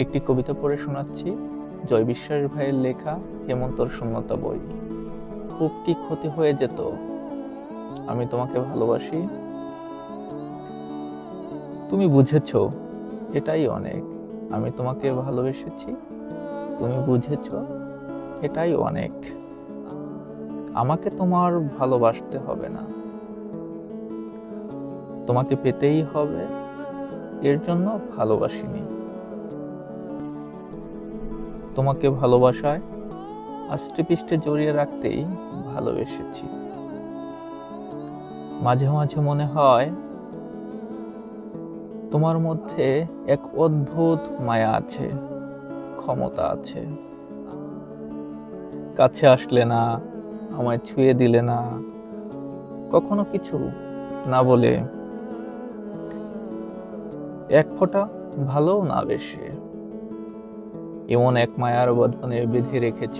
একটি কবিতা পড়ে শোনাচ্ছি, জয় বিশ্বাস ভাইয়ের লেখা হেমন্তর শূন্যতা বই। খুব কি ক্ষতি হয়ে যেত, আমি তোমাকে ভালোবাসি। তুমি বুঝেছ, এটাই অনেক। আমি তোমাকে ভালোবেসেছি, তুমি বুঝেছ, এটাই অনেক। আমাকে তোমার ভালোবাসতে হবে না, তোমাকে পেতেই হবে, এর জন্য ভালোবাসিনি। তোমাকে ভালোবাসায় আষ্টে পৃষ্ঠে জড়িয়ে রাখতেই ভালোবেসেছি। মাঝে মাঝে মনে হয় তোমার মধ্যে এক অদ্ভুত মায়া আছে, ক্ষমতা আছে। কাছে আসলে না, আমায় ছুঁয়ে দিলে না, কখনো কিছু না বলে, এক ফোঁটা ভালোও না বেশে। এমন এক মায়ার বন্ধনে বেঁধে রেখেছ,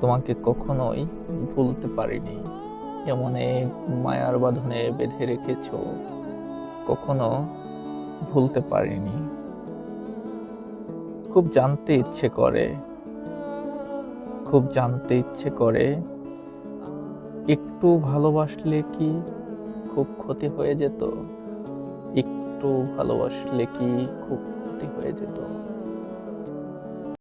তোমাকে কখনোই ভুলতে পারিনি। এমন এক মায়ার বাঁধনে বেঁধে রেখেছ, কখনো ভুলতে পারিনি। খুব জানতে ইচ্ছে করে, খুব জানতে ইচ্ছে করে, একটু ভালোবাসলে কি খুব ক্ষতি হয়ে যেত? একটু ভালোবাসলে কি খুব ক্ষতি হয়ে যেত?